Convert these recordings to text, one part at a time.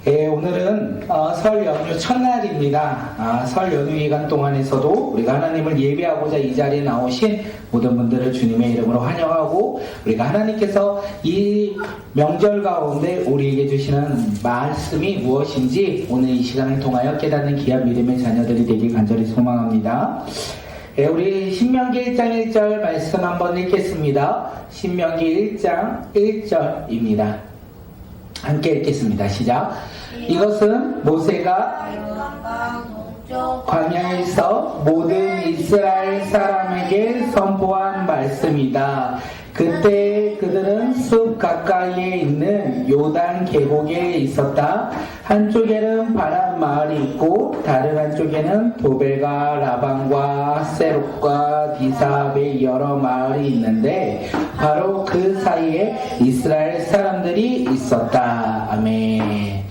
오늘은 설 연휴 첫날입니다. 설 연휴 기간 동안에서도 우리가 하나님을 예배하고자 이 자리에 나오신 모든 분들을 주님의 이름으로 환영하고, 우리가 하나님께서 이 명절 가운데 우리에게 주시는 말씀이 무엇인지 오늘 이 시간을 통하여 깨닫는 귀한 믿음의 자녀들이 되길 간절히 소망합니다. 우리 신명기 1장 1절 말씀 한번 읽겠습니다. 신명기 1장 1절입니다. 함께 읽겠습니다. 시작. 이것은 모세가 광야에서 모든 이스라엘 사람에게 선포한 말씀이다. 그때 그들은 숲 가까이에 있는 요단 계곡에 있었다. 한쪽에는 바람 마을이 있고 다른 한쪽에는 도벨과 라반과 세롯과 디사합의 여러 마을이 있는데 바로 그 사이에 이스라엘 사람들이 있었다. 아멘.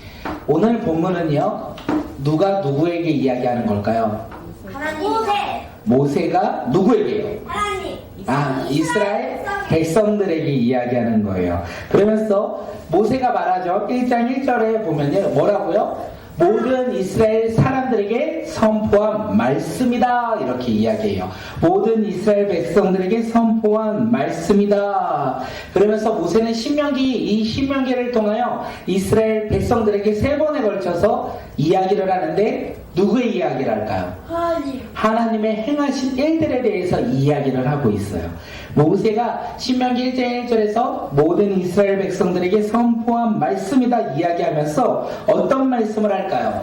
오늘 본문은요, 누가 누구에게 이야기하는 걸까요? 하나님. 모세가 누구에게요? 하나님. 이스라엘 백성들에게 이야기하는 거예요. 그러면서 모세가 말하죠. 1장 1절에 보면요, 뭐라고요? 모든 이스라엘 사람들에게 선포한 말씀이다, 이렇게 이야기해요. 모든 이스라엘 백성들에게 선포한 말씀이다. 그러면서 모세는 이 신명기를 통하여 이스라엘 백성들에게 3번에 걸쳐서 이야기를 하는데, 누구의 이야기를 할까요? 하나님의 행하신 일들에 대해서 이야기를 하고 있어요. 모세가 신명기 1장 1절에서 모든 이스라엘 백성들에게 선포한 말씀이다 이야기하면서 어떤 말씀을 할까요?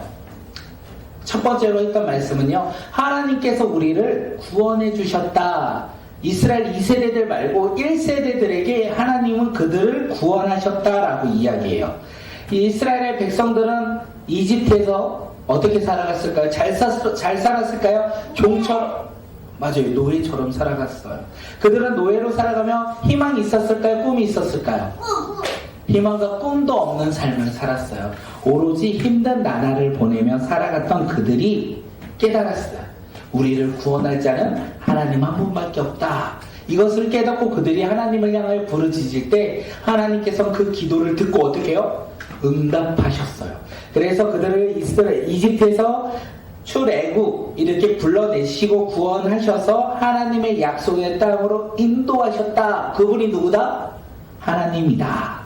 첫 번째로 했던 말씀은요, 하나님께서 우리를 구원해 주셨다. 이스라엘 2세대들 말고 1세대들에게 하나님은 그들을 구원하셨다라고 이야기해요. 이 이스라엘의 백성들은 이집트에서 어떻게 살아갔을까요? 잘 살았을까요? 종처럼, 맞아요, 노예처럼 살아갔어요. 그들은 노예로 살아가며 희망이 있었을까요? 꿈이 있었을까요? 희망과 꿈도 없는 삶을 살았어요. 오로지 힘든 나날을 보내며 살아갔던 그들이 깨달았어요. 우리를 구원할 자는 하나님 한 분밖에 없다. 이것을 깨닫고 그들이 하나님을 향하여 부르짖을 때 하나님께서 그 기도를 듣고 어떻게 해요? 응답하셨어요. 그래서 그들을 이집트에서 출애굽 이렇게 불러내시고 구원하셔서 하나님의 약속의 땅으로 인도하셨다. 그분이 누구다? 하나님이다.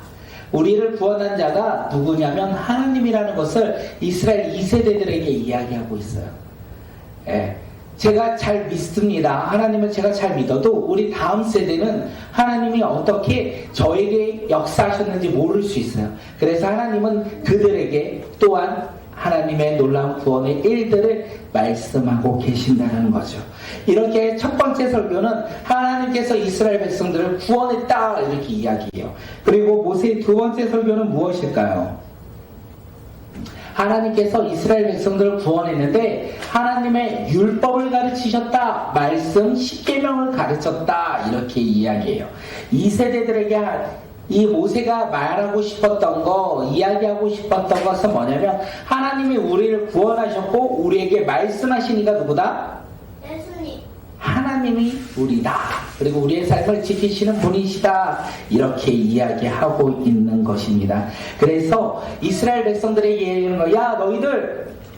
우리를 구원한 자가 누구냐면 하나님이라는 것을 이스라엘 2세대들에게 이야기하고 있어요. 제가 잘 믿습니다. 하나님을 제가 잘 믿어도 우리 다음 세대는 하나님이 어떻게 저에게 역사하셨는지 모를 수 있어요. 그래서 하나님은 그들에게 또한 하나님의 놀라운 구원의 일들을 말씀하고 계신다는 거죠. 이렇게 첫 번째 설교는 하나님께서 이스라엘 백성들을 구원했다, 이렇게 이야기해요. 그리고 모세의 두 번째 설교는 무엇일까요? 하나님께서 이스라엘 백성들을 구원했는데 하나님의 율법을 가르치셨다. 말씀 10계명을 가르쳤다. 이렇게 이야기해요. 이 세대들에게 이 모세가 말하고 싶었던 거, 이야기하고 싶었던 것은 뭐냐면 하나님이 우리를 구원하셨고 우리에게 말씀하시니까 누구다? 예수님. 하나님이 우리다. 그리고 우리의 삶을 지키시는 분이시다. 이렇게 이야기하고 있는 것입니다. 그래서 이스라엘 백성들에게 얘기하는 거야. 야,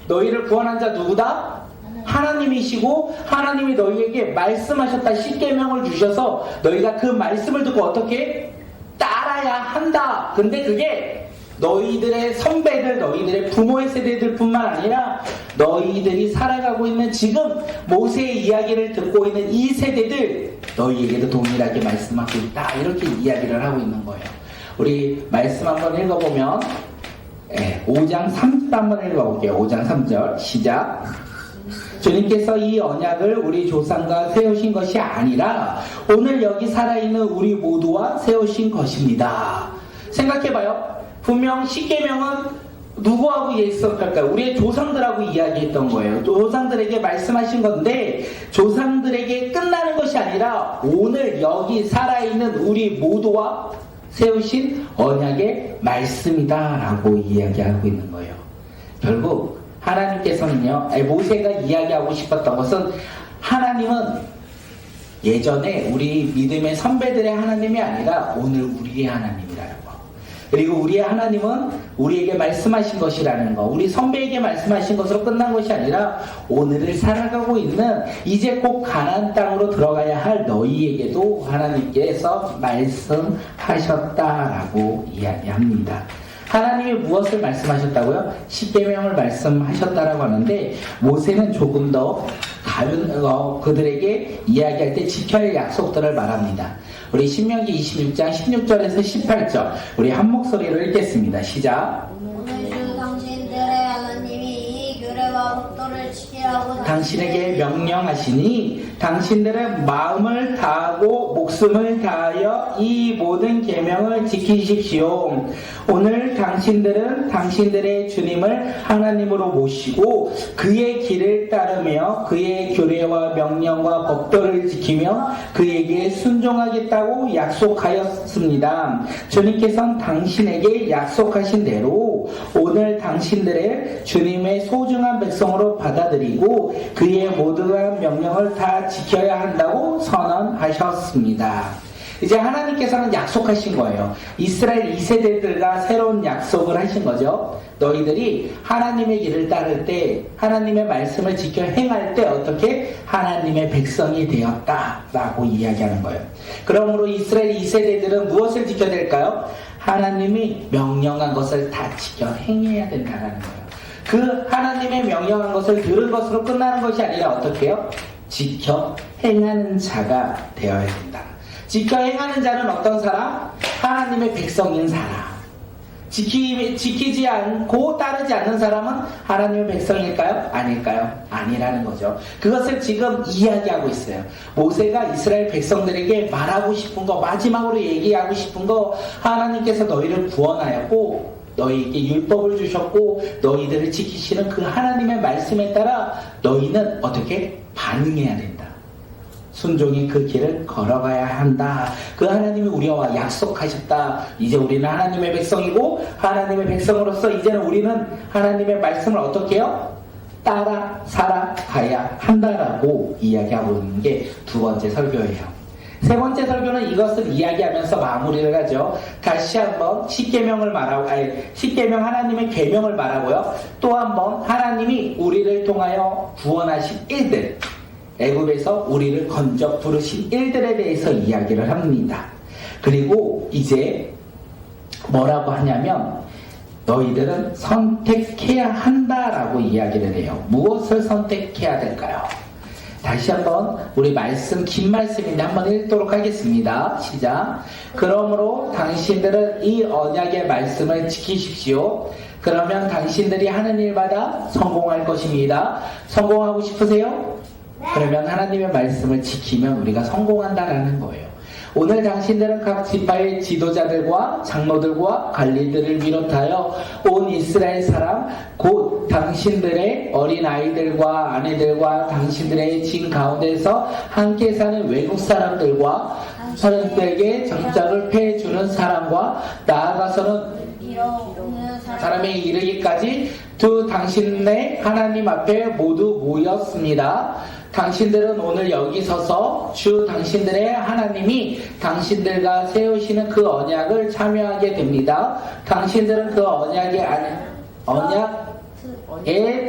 너희를 구원한 자 누구다? 하나님이시고 하나님이 너희에게 말씀하셨다. 10계명을 주셔서 너희가 그 말씀을 듣고 어떻게 따라야 한다. 근데 그게 너희들의 선배들, 너희들의 부모의 세대들 뿐만 아니라 너희들이 살아가고 있는 지금 모세의 이야기를 듣고 있는 이 세대들, 너희에게도 동일하게 말씀하고 있다. 이렇게 이야기를 하고 있는 거예요. 우리 말씀 한번 읽어보면 5장 3절 한번 읽어볼게요. 5장 3절 시작. 주님께서 이 언약을 우리 조상과 세우신 것이 아니라 오늘 여기 살아있는 우리 모두와 세우신 것입니다. 생각해봐요. 분명 10계명은 누구하고 예수할까요? 우리의 조상들하고 이야기했던 거예요. 조상들에게 말씀하신 건데 조상들에게 끝나는 것이 아니라 오늘 여기 살아있는 우리 모두와 세우신 언약의 말씀이다 라고 이야기하고 있는 거예요. 결국 하나님께서는요, 모세가 이야기하고 싶었던 것은 하나님은 예전에 우리 믿음의 선배들의 하나님이 아니라 오늘 우리의 하나님이라는 거. 그리고 우리의 하나님은 우리에게 말씀하신 것이라는 거, 우리 선배에게 말씀하신 것으로 끝난 것이 아니라 오늘을 살아가고 있는 이제 곧 가나안 땅으로 들어가야 할 너희에게도 하나님께서 말씀하셨다라고 이야기합니다. 하나님이 무엇을 말씀하셨다고요? 십계명을 말씀하셨다라고 하는데 모세는 조금 더 그들에게 이야기할 때 지켜야 할 약속들을 말합니다. 우리 신명기 26장 16절에서 18절 우리 한 목소리로 읽겠습니다. 시작. 오늘 주 당신들의 하나님이 이 규례와 법도를 지키라고 당신에게 명령하시니 당신들은 마음을 다하고 목숨을 다하여 이 모든 계명을 지키십시오. 오늘 당신들은 당신들의 주님을 하나님으로 모시고 그의 길을 따르며 그의 규례와 명령과 법도를 지키며 그에게 순종하겠다고 약속하였습니다. 주님께서는 당신에게 약속하신 대로 오늘 당신들의 주님의 소중한 백성으로 받아들이고 그의 모든 명령을 다 지켜야 한다고 선언하셨습니다. 이제 하나님께서는 약속하신 거예요. 이스라엘 2세대들과 새로운 약속을 하신 거죠. 너희들이 하나님의 길을 따를 때 하나님의 말씀을 지켜 행할 때 어떻게 하나님의 백성이 되었다라고 이야기하는 거예요. 그러므로 이스라엘 2세대들은 무엇을 지켜야 될까요? 하나님이 명령한 것을 다 지켜 행해야 된다는 거예요. 그 하나님의 명령한 것을 들은 것으로 끝나는 것이 아니라 어떻게 해요? 지켜 행하는 자가 되어야 된다. 지켜 행하는 자는 어떤 사람? 하나님의 백성인 사람. 지키지 않고 따르지 않는 사람은 하나님의 백성일까요? 아닐까요? 아니라는 거죠. 그것을 지금 이야기하고 있어요. 모세가 이스라엘 백성들에게 말하고 싶은 거, 마지막으로 얘기하고 싶은 거, 하나님께서 너희를 구원하였고 너희에게 율법을 주셨고 너희들을 지키시는 그 하나님의 말씀에 따라 너희는 어떻게 반응해야 된다. 순종의 그 길을 걸어가야 한다. 그 하나님이 우리와 약속하셨다. 이제 우리는 하나님의 백성이고 하나님의 백성으로서 이제는 우리는 하나님의 말씀을 어떻게 해요? 따라 살아가야 한다라고 이야기하고 있는 게 두 번째 설교예요. 세 번째 설교는 이것을 이야기하면서 마무리를 하죠. 다시 한번 십계명을 말하고, 십계명 하나님의 계명을 말하고요. 또 한번 하나님이 우리를 통하여 구원하신 일들, 애굽에서 우리를 건져 부르신 일들에 대해서 이야기를 합니다. 그리고 이제 뭐라고 하냐면 너희들은 선택해야 한다라고 이야기를 해요. 무엇을 선택해야 될까요? 다시 한번 우리 말씀 긴 말씀인데 한번 읽도록 하겠습니다. 시작. 그러므로 당신들은 이 언약의 말씀을 지키십시오. 그러면 당신들이 하는 일마다 성공할 것입니다. 성공하고 싶으세요? 그러면 하나님의 말씀을 지키면 우리가 성공한다라는 거예요. 오늘 당신들은 각 지파의 지도자들과 장로들과 관리들을 비롯하여 온 이스라엘 사람 곧 당신들의 어린 아이들과 아내들과 당신들의 진 가운데서 함께 사는 외국 사람들과 사람들에게 정착을 폐해주는 사람과 나아가서는 사람에 이르기까지 두 당신의 하나님 앞에 모두 모였습니다. 당신들은 오늘 여기 서서 주 당신들의 하나님이 당신들과 세우시는 그 언약을 참여하게 됩니다. 당신들은 그 언약에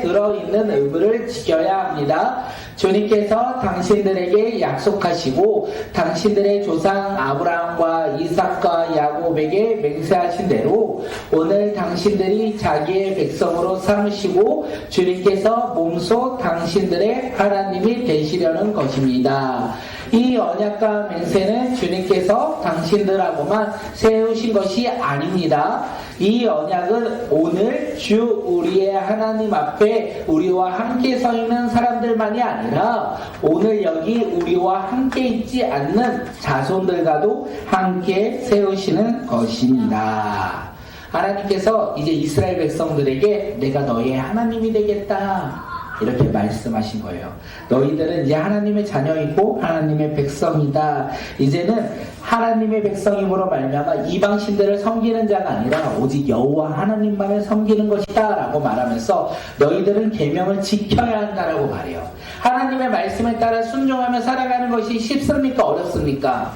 들어있는 의무를 지켜야 합니다. 주님께서 당신들에게 약속하시고 당신들의 조상 아브라함과 이삭과 야곱에게 맹세하신 대로 오늘 당신들이 자기의 백성으로 삼으시고 주님께서 몸소 당신들의 하나님이 되시려는 것입니다. 이 언약과 맹세는 주님께서 당신들하고만 세우신 것이 아닙니다. 이 언약은 오늘 주 우리의 하나님 앞에 우리와 함께 서 있는 사람들만이 아니라 오늘 여기 우리와 함께 있지 않는 자손들과도 함께 세우시는 것입니다. 하나님께서 이제 이스라엘 백성들에게 내가 너희의 하나님이 되겠다 이렇게 말씀하신 거예요. 너희들은 이제 하나님의 자녀이고 하나님의 백성이다. 이제는 하나님의 백성임으로 말미암아 이방신들을 섬기는 자가 아니라 오직 여호와 하나님만을 섬기는 것이다 라고 말하면서 너희들은 계명을 지켜야 한다라고 말해요. 하나님의 말씀에 따라 순종하며 살아가는 것이 쉽습니까? 어렵습니까?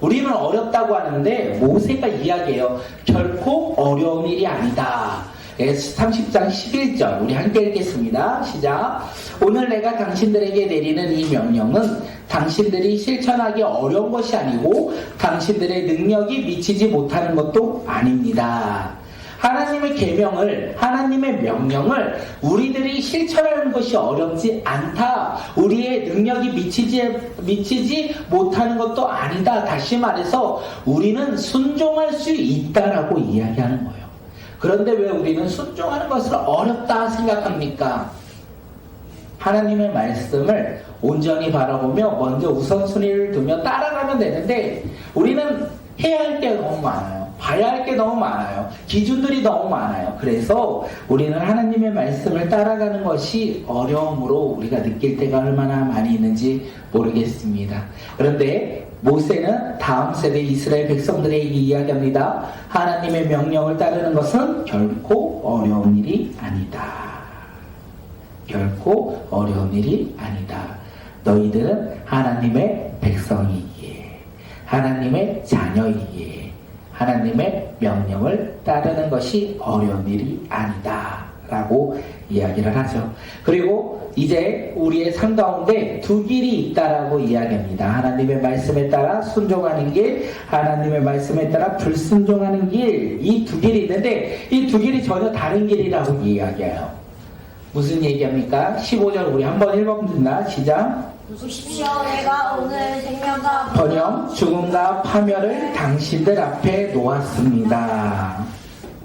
우리는 어렵다고 하는데 모세가 이야기해요. 결코 어려운 일이 아니다. 30장 11절 우리 함께 읽겠습니다. 시작. 오늘 내가 당신들에게 내리는 이 명령은 당신들이 실천하기 어려운 것이 아니고 당신들의 능력이 미치지 못하는 것도 아닙니다. 하나님의 계명을, 하나님의 명령을 우리들이 실천하는 것이 어렵지 않다. 우리의 능력이 미치지 못하는 것도 아니다. 다시 말해서 우리는 순종할 수 있다라고 이야기하는 거예요. 그런데 왜 우리는 순종하는 것을 어렵다 생각합니까? 하나님의 말씀을 온전히 바라보며 먼저 우선순위를 두며 따라가면 되는데 우리는 해야 할 게 너무 많아요. 봐야 할 게 너무 많아요. 기준들이 너무 많아요. 그래서 우리는 하나님의 말씀을 따라가는 것이 어려움으로 우리가 느낄 때가 얼마나 많이 있는지 모르겠습니다. 그런데 모세는 다음 세대 이스라엘 백성들에게 이야기합니다. 하나님의 명령을 따르는 것은 결코 어려운 일이 아니다. 결코 어려운 일이 아니다. 너희들은 하나님의 백성이기에, 하나님의 자녀이기에 하나님의 명령을 따르는 것이 어려운 일이 아니다 라고 이야기를 하죠. 그리고 이제 우리의 삶 가운데 두 길이 있다라고 이야기합니다. 하나님의 말씀에 따라 순종하는 길, 하나님의 말씀에 따라 불순종하는 길, 이 두 길이 있는데 이 두 길이 전혀 다른 길이라고 이야기해요. 무슨 얘기합니까? 15절 우리 한번 읽어봅니다. 시작. 보십시오, 내가 오늘 생명과 번영, 죽음과 파멸을 당신들 앞에 놓았습니다.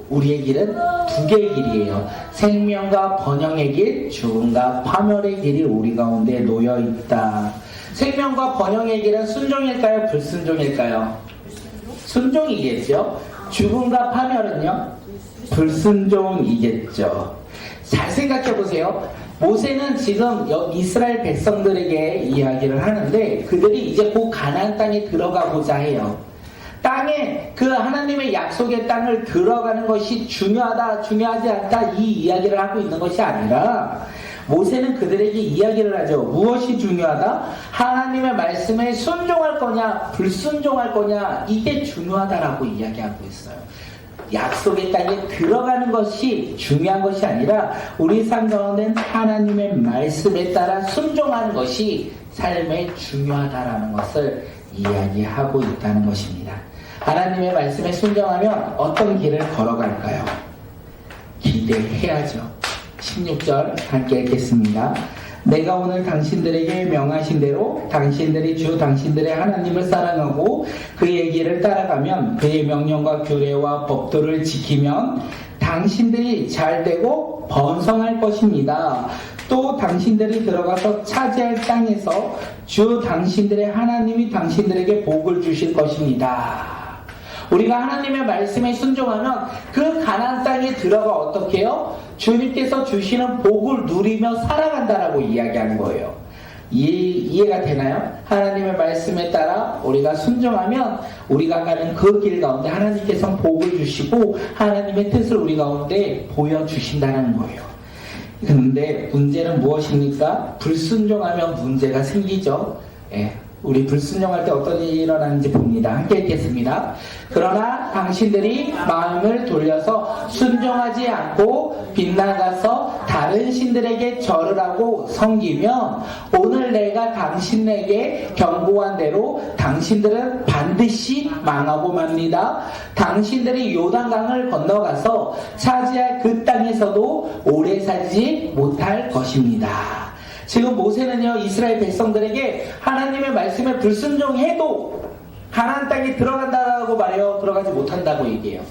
우리의 길은 두 개의 길이에요. 생명과 번영의 길, 죽음과 파멸의 길이 우리 가운데 놓여 있다. 생명과 번영의 길은 순종일까요? 불순종일까요? 순종이겠죠. 죽음과 파멸은요? 불순종이겠죠. 잘 생각해 보세요. 모세는 지금 이스라엘 백성들에게 이야기를 하는데 그들이 이제 곧 가나안 땅에 들어가고자 해요. 땅에 그 하나님의 약속의 땅을 들어가는 것이 중요하다, 중요하지 않다 이 이야기를 하고 있는 것이 아니라 모세는 그들에게 이야기를 하죠. 무엇이 중요하다? 하나님의 말씀에 순종할 거냐, 불순종할 거냐 이게 중요하다라고 이야기하고 있어요. 약속의 땅에 들어가는 것이 중요한 것이 아니라 우리 삶 가운데는 하나님의 말씀에 따라 순종하는 것이 삶에 중요하다라는 것을 이야기하고 있다는 것입니다. 하나님의 말씀에 순종하면 어떤 길을 걸어갈까요? 기대해야죠. 16절 함께 읽겠습니다. 내가 오늘 당신들에게 명하신 대로 당신들이 주 당신들의 하나님을 사랑하고 그의 길을 따라가면 그의 명령과 규례와 법도를 지키면 당신들이 잘되고 번성할 것입니다. 또 당신들이 들어가서 차지할 땅에서 주 당신들의 하나님이 당신들에게 복을 주실 것입니다. 우리가 하나님의 말씀에 순종하면 그 가나안 땅에 들어가 어떻게 해요? 주님께서 주시는 복을 누리며 살아간다라고 이야기하는 거예요. 이해가 되나요? 하나님의 말씀에 따라 우리가 순종하면 우리가 가는 그 길 가운데 하나님께서 복을 주시고 하나님의 뜻을 우리 가운데 보여주신다는 거예요. 그런데 문제는 무엇입니까? 불순종하면 문제가 생기죠. 우리 불순종할 때 어떤 일이 일어나는지 봅니다. 함께 읽겠습니다. 그러나 당신들이 마음을 돌려서 순종하지 않고 빗나가서 다른 신들에게 절을 하고 섬기면 오늘 내가 당신에게 경고한 대로 당신들은 반드시 망하고 맙니다. 당신들이 요단강을 건너가서 차지할 그 땅에서도 오래 살지 못할 것입니다. 지금 모세는요 이스라엘 백성들에게 하나님의 말씀에 불순종해도 가나안 땅에 들어간다고 말해요? 들어가지 못한다고 얘기해요?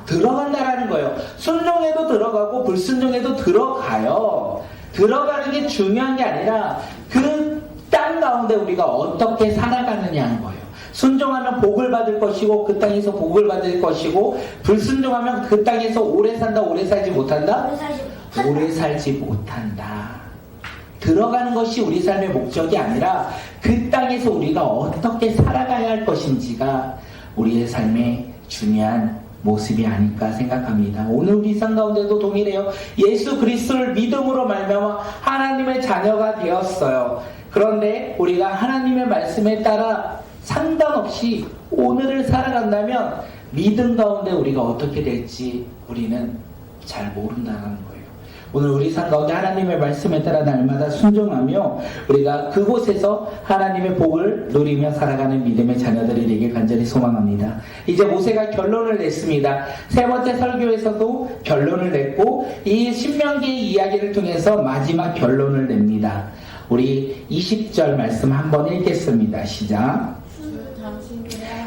들어간다라는 거예요. 순종해도 들어가고 불순종해도 들어가요. 들어가는 게 중요한 게 아니라 그 땅 가운데 우리가 어떻게 살아가느냐 하는 거예요. 순종하면 복을 받을 것이고 그 땅에서 복을 받을 것이고 불순종하면 그 땅에서 오래 산다 오래 살지 못한다? 오래 살지 못한다. 들어가는 것이 우리 삶의 목적이 아니라 그 땅에서 우리가 어떻게 살아가야 할 것인지가 우리의 삶의 중요한 모습이 아닐까 생각합니다. 오늘 우리 삶 가운데도 동일해요. 예수 그리스도를 믿음으로 말미암아 하나님의 자녀가 되었어요. 그런데 우리가 하나님의 말씀에 따라 상관없이 오늘을 살아간다면 믿음 가운데 우리가 어떻게 될지 우리는 잘 모른다는 거예요. 오늘 우리 삶 가운데 하나님의 말씀에 따라 날마다 순종하며 우리가 그곳에서 하나님의 복을 누리며 살아가는 믿음의 자녀들이 되길 간절히 소망합니다. 이제 모세가 결론을 냈습니다. 세 번째 설교에서도 결론을 냈고 이 신명기의 이야기를 통해서 마지막 결론을 냅니다. 우리 20절 말씀 한번 읽겠습니다. 시작.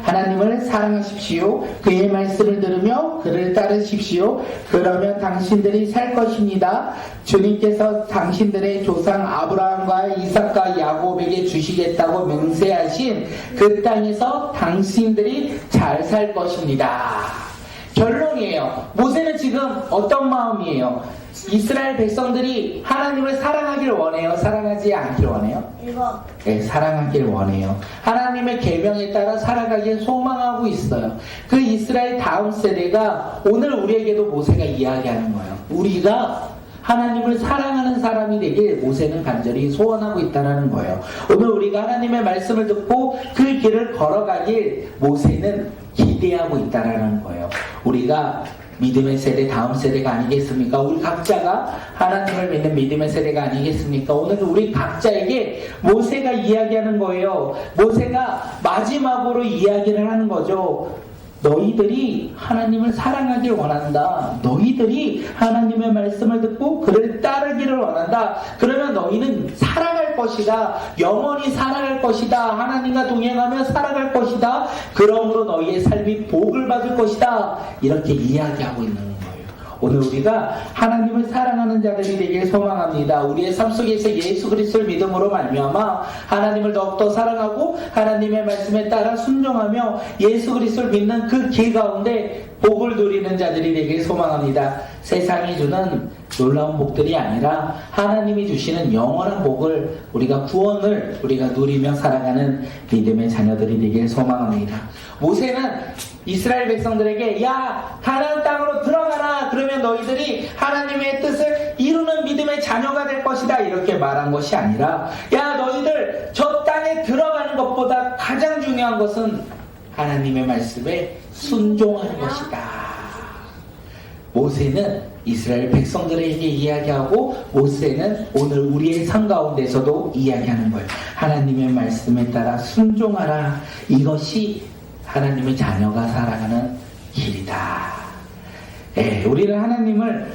하나님을 사랑하십시오. 그의 말씀을 들으며 그를 따르십시오. 그러면 당신들이 살 것입니다. 주님께서 당신들의 조상 아브라함과 이삭과 야곱에게 주시겠다고 맹세하신 그 땅에서 당신들이 잘 살 것입니다. 결론이에요. 모세는 지금 어떤 마음이에요? 이스라엘 백성들이 하나님을 사랑하길 원해요? 사랑하지 않길 원해요? 1번. 네, 사랑하길 원해요. 하나님의 계명에 따라 살아가길 소망하고 있어요. 그 이스라엘 다음 세대가 오늘 우리에게도 모세가 이야기하는 거예요. 우리가 하나님을 사랑하는 사람이 되길 모세는 간절히 소원하고 있다는 거예요. 오늘 우리가 하나님의 말씀을 듣고 그 길을 걸어가길 모세는 기대하고 있다는 거예요. 우리가 믿음의 세대, 다음 세대가 아니겠습니까? 우리 각자가 하나님을 믿는 믿음의 세대가 아니겠습니까? 오늘 우리 각자에게 모세가 이야기하는 거예요. 모세가 마지막으로 이야기를 하는 거죠. 너희들이 하나님을 사랑하길 원한다. 너희들이 하나님의 말씀을 듣고 그를 따르기를 원한다. 그러면 너희는 살아갈 것이다. 영원히 살아갈 것이다. 하나님과 동행하며 살아갈 것이다. 그러므로 너희의 삶이 복을 받을 것이다. 이렇게 이야기하고 있는 거예요. 오늘 우리가 하나님을 사랑하는 자들이 되길 소망합니다. 우리의 삶 속에서 예수 그리스도를 믿음으로 말미암아 하나님을 더욱더 사랑하고 하나님의 말씀에 따라 순종하며 예수 그리스도를 믿는 그 길 가운데 복을 누리는 자들이 되길 소망합니다. 세상이 주는 놀라운 복들이 아니라 하나님이 주시는 영원한 복을 우리가 구원을 우리가 누리며 살아가는 믿음의 자녀들이 되길 소망합니다. 모세는 이스라엘 백성들에게 야 가나안 땅으로 들어가라. 그러면 너희들이 하나님의 뜻을 이루는 믿음의 자녀가 될 것이다. 이렇게 말한 것이 아니라 야 너희들 저 땅에 들어가는 것보다 가장 중요한 것은 하나님의 말씀에 순종하는 것이다. 모세는 이스라엘 백성들에게 이야기하고 모세는 오늘 우리의 삶 가운데서도 이야기하는 거예요. 하나님의 말씀에 따라 순종하라. 이것이 하나님의 자녀가 살아가는 길이다. 예, 우리는 하나님을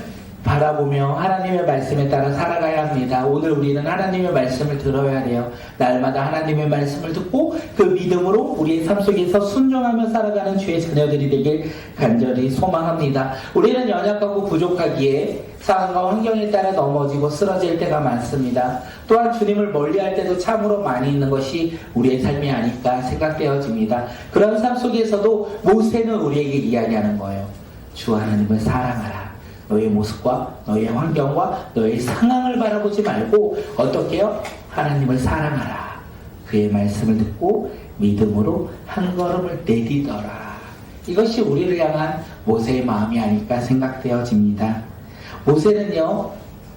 바라보며 하나님의 말씀에 따라 살아가야 합니다. 오늘 우리는 하나님의 말씀을 들어야 돼요. 날마다 하나님의 말씀을 듣고 그 믿음으로 우리의 삶 속에서 순종하며 살아가는 주의 자녀들이 되길 간절히 소망합니다. 우리는 연약하고 부족하기에 상황과 환경에 따라 넘어지고 쓰러질 때가 많습니다. 또한 주님을 멀리할 때도 참으로 많이 있는 것이 우리의 삶이 아닐까 생각되어집니다. 그런 삶 속에서도 모세는 우리에게 이야기하는 거예요. 주 하나님을 사랑하라. 너의 모습과 너의 환경과 너의 상황을 바라보지 말고 어떻게 해요? 하나님을 사랑하라. 그의 말씀을 듣고 믿음으로 한 걸음을 내디더라. 이것이 우리를 향한 모세의 마음이 아닐까 생각되어집니다. 모세는요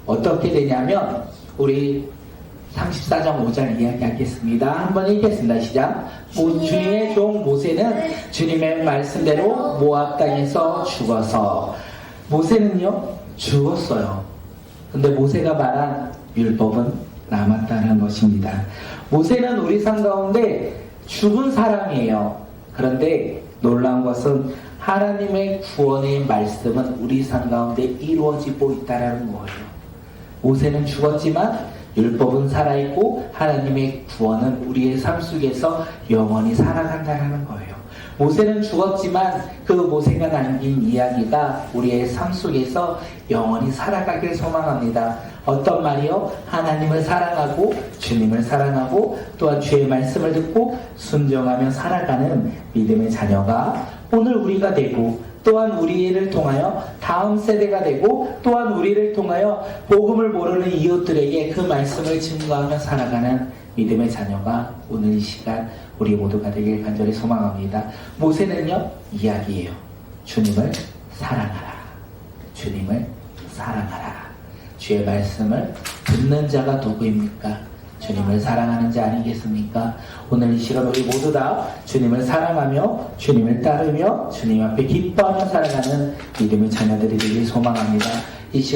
어떻게 되냐면 우리 34장 5절 이야기하겠습니다. 한번 읽겠습니다. 시작. 주님의 종 모세는 주님의 말씀대로 모압 땅에서 죽어서 모세는요 죽었어요. 근데 모세가 말한 율법은 남았다는 것입니다. 모세는 우리 삶 가운데 죽은 사람이에요. 그런데 놀라운 것은 하나님의 구원의 말씀은 우리 삶 가운데 이루어지고 있다는 거예요. 모세는 죽었지만 율법은 살아있고 하나님의 구원은 우리의 삶 속에서 영원히 살아간다는 거예요. 모세는 죽었지만 그 모세가 남긴 이야기가 우리의 삶 속에서 영원히 살아가길 소망합니다. 어떤 말이요? 하나님을 사랑하고 주님을 사랑하고 또한 주의 말씀을 듣고 순종하며 살아가는 믿음의 자녀가 오늘 우리가 되고 또한 우리를 통하여 다음 세대가 되고 또한 우리를 통하여 복음을 모르는 이웃들에게 그 말씀을 증거하며 살아가는 믿음의 자녀가 오늘 이 시간 우리 모두가 되길 간절히 소망합니다. 모세는요 이야기해요. 주님을 사랑하라. 주님을 사랑하라. 주의 말씀을 듣는 자가 누구입니까? 주님을 사랑하는 자 아니겠습니까? 오늘 이 시간 우리 모두 다 주님을 사랑하며 주님을 따르며 주님 앞에 기뻐하며 살아가는 믿음의 자녀들이 되길 소망합니다. 이 시간